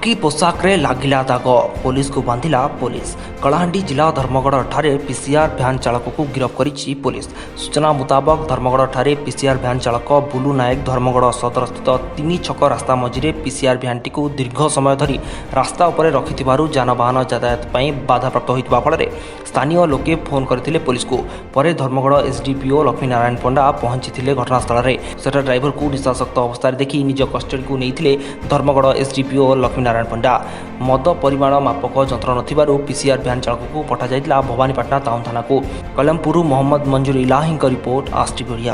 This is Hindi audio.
खाकी पोशाक रे लागिला दाग पुलिस को बांधिला पुलिस। कलाहांडी जिला धर्मगढ़ ठारे पीसीआर भ्यान चालक को गिरफ्त करिछि पुलिस। सूचना मुताबक धर्मगढ़ ठारे पीसीआर भ्यान चालक बुलू नायक धर्मगढ़ सदर स्थित 3 छक रास्ता मझिरे पीसीआर भ्यानटी को दीर्घ समय धरी रास्ता उपरे रखिथिबारु जानबाहन यातायात पई बाधाप्राप्त होइतबा फଳରେ स्थानीय लोके फोन करथिले पुलिस को। परे धर्मगढ़ एसडीपीओ लक्ष्मीनारायण पंडा पहुंचीथिले घटनास्थल रे। सेटा ड्राइवर को निशासक्त अवस्था देखि निज कस्टडी को नैथिले धर्मगढ़ एसडीपीओ लक्ष्मीनारायण पंडा। मद परिमाण मापक यंत्र नथिबारु पीसीआर भ्यान चालक को पठा जाइतला भवानीपाटना टाउन थाना को। कलमपुर मोहम्मद मंजूर इलाही का रिपोर्ट आज टीवी।